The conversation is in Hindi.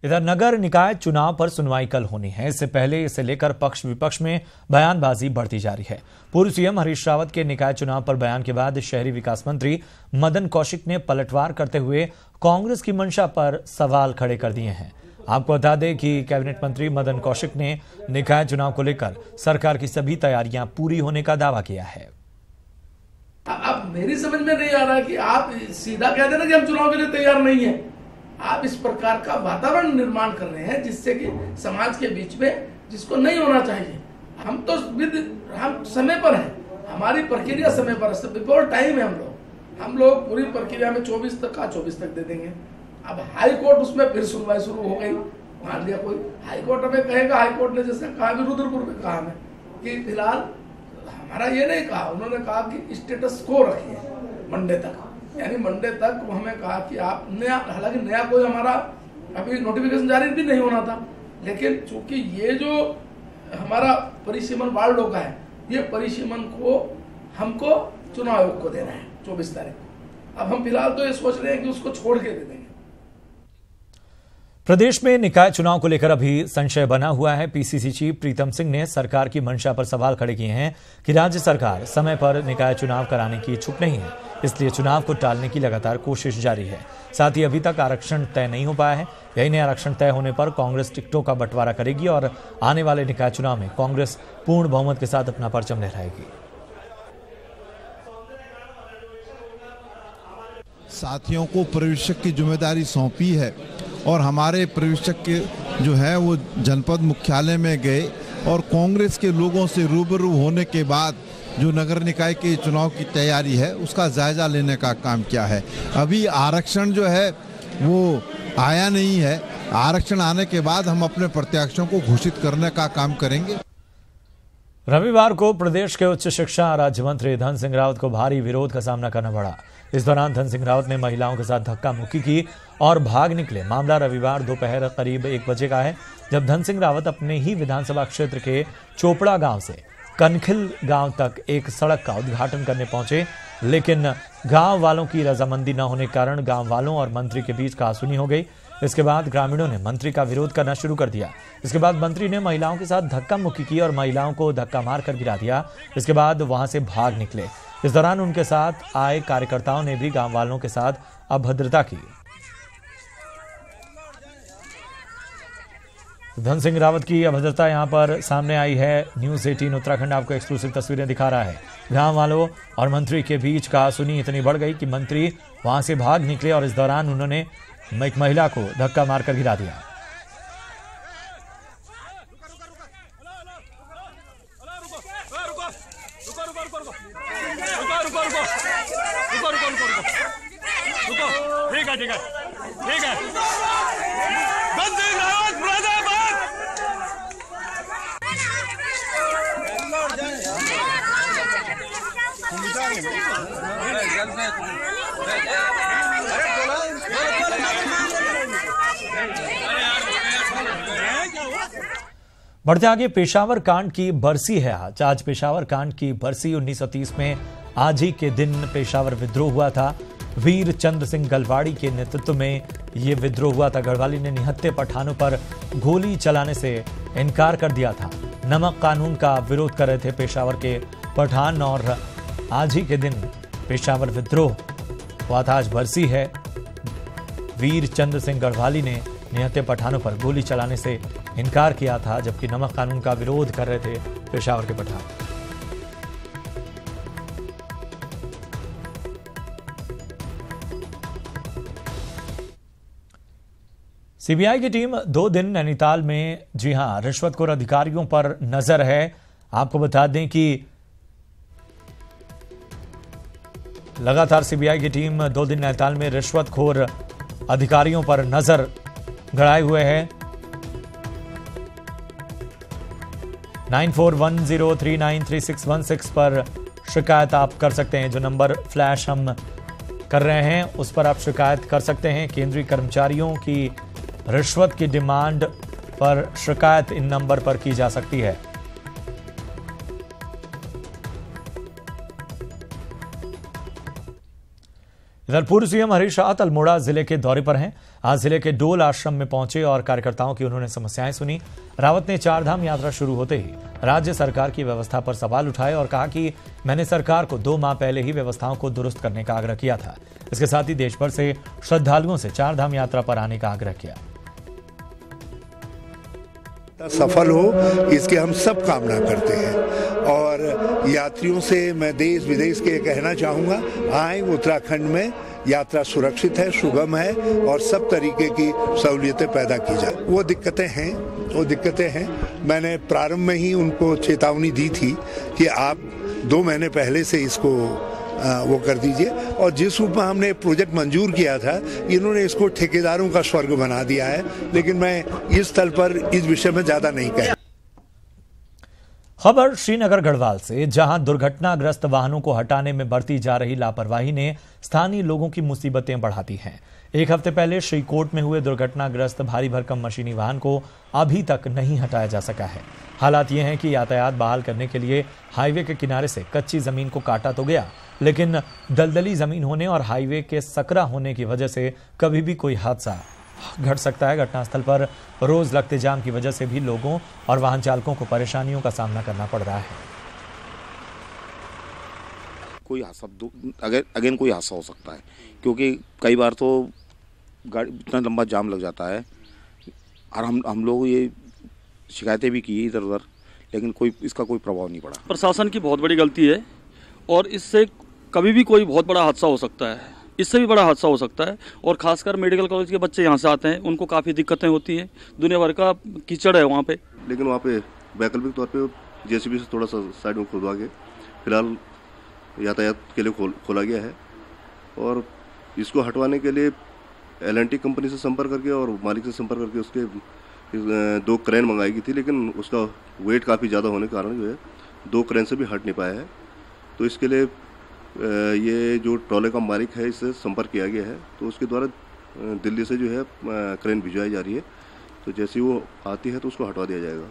इधर नगर निकाय चुनाव पर सुनवाई कल होनी है। इससे पहले इसे लेकर पक्ष विपक्ष में बयानबाजी बढ़ती जा रही है। पूर्व सीएम हरीश रावत के निकाय चुनाव पर बयान के बाद शहरी विकास मंत्री मदन कौशिक ने पलटवार करते हुए कांग्रेस की मंशा पर सवाल खड़े कर दिए हैं। आपको बता दें कि कैबिनेट मंत्री मदन कौशिक ने निकाय चुनाव को लेकर सरकार की सभी तैयारियां पूरी होने का दावा किया है। अब मेरी समझ में नहीं आ रहा कि आप सीधा कह देना कि हम चुनाव के लिए तैयार नहीं है। आप इस प्रकार का वातावरण निर्माण कर रहे हैं जिससे कि समाज के बीच में जिसको नहीं होना चाहिए। हम समय पर हैं, हमारी प्रक्रिया समय पर है, बिफोर टाइम है। हम लोग पूरी प्रक्रिया में 24 तक का 24 तक दे देंगे। अब हाई कोर्ट उसमें फिर सुनवाई शुरू हो गई। मान लिया कोई हाई कोर्ट हमें कहेगा, हाई कोर्ट ने जैसे कहा रुद्रपुर में कहा हमें कि फिलहाल हमारा ये नहीं कहा, उन्होंने कहा कि स्टेटस को रखिए मंडे तक, यानी मंडे तक हमें कहा कि आप नया, हालांकि नया कोई हमारा अभी नोटिफिकेशन जारी भी नहीं होना था, लेकिन चूंकि ये जो हमारा परिसीमन वार्डों का है, ये परिसीमन को हमको चुनाव आयोग को देना है 24 तारीख को। अब हम फिलहाल तो ये सोच रहे हैं कि उसको छोड़ के दे देंगे। प्रदेश में निकाय चुनाव को लेकर अभी संशय बना हुआ है। पीसीसी चीफ प्रीतम सिंह ने सरकार की मंशा पर सवाल खड़े किए हैं कि राज्य सरकार समय पर निकाय चुनाव कराने की इच्छुक नहीं है, इसलिए चुनाव को टालने की लगातार कोशिश जारी है। साथ ही अभी तक आरक्षण तय नहीं हो पाया है। यही नहीं, आरक्षण तय होने पर कांग्रेस टिकटों का बंटवारा करेगी और आने वाले निकाय चुनाव में कांग्रेस पूर्ण बहुमत के साथ अपना परचम लहराएगी। साथियों को पर्यवेक्षक की जिम्मेदारी सौंपी है और हमारे पर्यवेक्षक के जो है वो जनपद मुख्यालय में गए और कांग्रेस के लोगों से रूबरू होने के बाद जो नगर निकाय के चुनाव की तैयारी है उसका जायजा लेने का काम किया है। अभी आरक्षण जो है वो आया नहीं है। आरक्षण आने के बाद हम अपने प्रत्याशियों को घोषित करने का काम करेंगे। रविवार को प्रदेश के उच्च शिक्षा राज्य मंत्री धन सिंह रावत को भारी विरोध का सामना करना पड़ा। इस दौरान धन सिंह रावत ने महिलाओं के साथ धक्का मुक्की की और भाग निकले। मामला रविवार दोपहर करीब 1 बजे का है, जब धन सिंह रावत अपने ही विधानसभा क्षेत्र के चोपड़ा गांव से कनखिल गांव तक एक सड़क का उद्घाटन करने पहुंचे, लेकिन गांव वालों की रजामंदी न होने के कारण गांव वालों और मंत्री के बीच कहासुनी हो गई। इसके बाद ग्रामीणों ने मंत्री का विरोध करना शुरू कर दिया। इसके बाद मंत्री ने महिलाओं के साथ धक्का मुक्की की और महिलाओं को धक्का मारकर गिरा दिया। इसके बाद वहां से भाग निकले। इस दौरान उनके साथ आए कार्यकर्ताओं ने भी गांव वालों के साथ अभद्रता की। धन सिंह रावत की अभद्रता यहां पर सामने आई है। न्यूज़ 18 उत्तराखंड आपको एक्सक्लूसिव तस्वीरें दिखा रहा है। गांव वालों और मंत्री के बीच कहासुनी इतनी बढ़ गई कि मंत्री वहां से भाग निकले और इस दौरान उन्होंने एक महिला को धक्का मारकर गिरा दिया। ठीक है धन सिंह रावत मुरादाबाद। बढ़ते आगे, पेशावर कांड की बरसी है आज पेशावर कांड की बरसी। 1930 में आज ही के दिन पेशावर विद्रोह हुआ था। वीर चंद्र सिंह गलवाड़ी के नेतृत्व में यह विद्रोह हुआ था। गढ़वाली ने निहत्थे पठानों पर गोली चलाने से इनकार कर दिया था। नमक कानून का विरोध कर रहे थे पेशावर के पठान और आज ही के दिन पेशावर विद्रोह हुआ था। आज बरसी है। वीर चंद्र सिंह गढ़वाली ने निहत्थे पठानों पर गोली चलाने से इनकार किया था, जबकि नमक कानून का विरोध कर रहे थे पेशावर के पठान। सीबीआई की टीम 2 दिन नैनीताल में, जी हां, रिश्वतखोर अधिकारियों पर नजर है। आपको बता दें कि लगातार सीबीआई की टीम 2 दिन नैनीताल में रिश्वतखोर अधिकारियों पर नजर गड़ाए हुए है। 9410393616 पर शिकायत आप कर सकते हैं। जो नंबर फ्लैश हम कर रहे हैं उस पर आप शिकायत कर सकते हैं। केंद्रीय कर्मचारियों की रिश्वत की डिमांड पर शिकायत इन नंबर पर की जा सकती है। इधर पूर्व सीएम हरीश रावत अल्मोड़ा जिले के दौरे पर हैं। आज जिले के डोल आश्रम में पहुंचे और कार्यकर्ताओं की उन्होंने समस्याएं सुनी। रावत ने चारधाम यात्रा शुरू होते ही राज्य सरकार की व्यवस्था पर सवाल उठाए और कहा कि मैंने सरकार को 2 माह पहले ही व्यवस्थाओं को दुरुस्त करने का आग्रह किया था। इसके साथ ही देश भर से श्रद्धालुओं से चारधाम यात्रा पर आने का आग्रह किया। सफल हो इसकी हम सब कामना करते हैं और यात्रियों से मैं देश विदेश के कहना चाहूँगा, आए उत्तराखंड में यात्रा सुरक्षित है, सुगम है और सब तरीके की सहूलियतें पैदा की जाए। वो दिक्कतें हैं मैंने प्रारंभ में ही उनको चेतावनी दी थी कि आप 2 महीने पहले से इसको वो कर दीजिए और जिस रूप में हमने प्रोजेक्ट मंजूर किया था इन्होंने इसको ठेकेदारों का स्वर्ग बना दिया है, लेकिन मैं इस तल पर इस विषय में ज्यादा नहीं कह। खबर श्रीनगर गढ़वाल से, जहां दुर्घटनाग्रस्त वाहनों को हटाने में बरती जा रही लापरवाही ने स्थानीय लोगों की मुसीबतें बढ़ा दी हैं। 1 हफ्ते पहले श्रीकोट में हुए दुर्घटनाग्रस्त भारी भरकम मशीनी वाहन को अभी तक नहीं हटाया जा सका है। हालात ये हैं कि यातायात बहाल करने के लिए हाईवे के किनारे से कच्ची जमीन को काटा तो गया, लेकिन दलदली जमीन होने और हाईवे के सकरा होने की वजह से कभी भी कोई हादसा घट सकता है। घटनास्थल पर रोज लगते जाम की वजह से भी लोगों और वाहन चालकों को परेशानियों का सामना करना पड़ रहा है। कोई हादसा अगेन कोई हादसा हो सकता है, क्योंकि कई बार तो गाड़ी इतना लंबा जाम लग जाता है और हम लोग ये शिकायतें भी की इधर उधर, लेकिन इसका कोई प्रभाव नहीं पड़ा। प्रशासन की बहुत बड़ी गलती है और इससे कभी भी कोई बहुत बड़ा हादसा हो सकता है, इससे भी बड़ा हादसा हो सकता है। और खासकर मेडिकल कॉलेज के बच्चे यहाँ से आते हैं, उनको काफ़ी दिक्कतें होती हैं, दुनिया भर का कीचड़ है वहाँ पे। लेकिन वहाँ पे वैकल्पिक तौर पे जेसीबी से थोड़ा सा साइड में खुदवा के फिलहाल यातायात के लिए खोला गया है और इसको हटवाने के लिए L&T कंपनी से संपर्क करके और मालिक से संपर्क करके उसके 2 क्रेन मंगाई गई थी, लेकिन उसका वेट काफ़ी ज़्यादा होने के कारण जो है 2 क्रेन से भी हट नहीं पाया है। तो इसके लिए ये जो ट्रॉले का मालिक है इससे संपर्क किया गया है, तो उसके द्वारा दिल्ली से जो है क्रेन भिजवाई जा रही है। तो जैसे वो आती है तो उसको हटवा दिया जाएगा।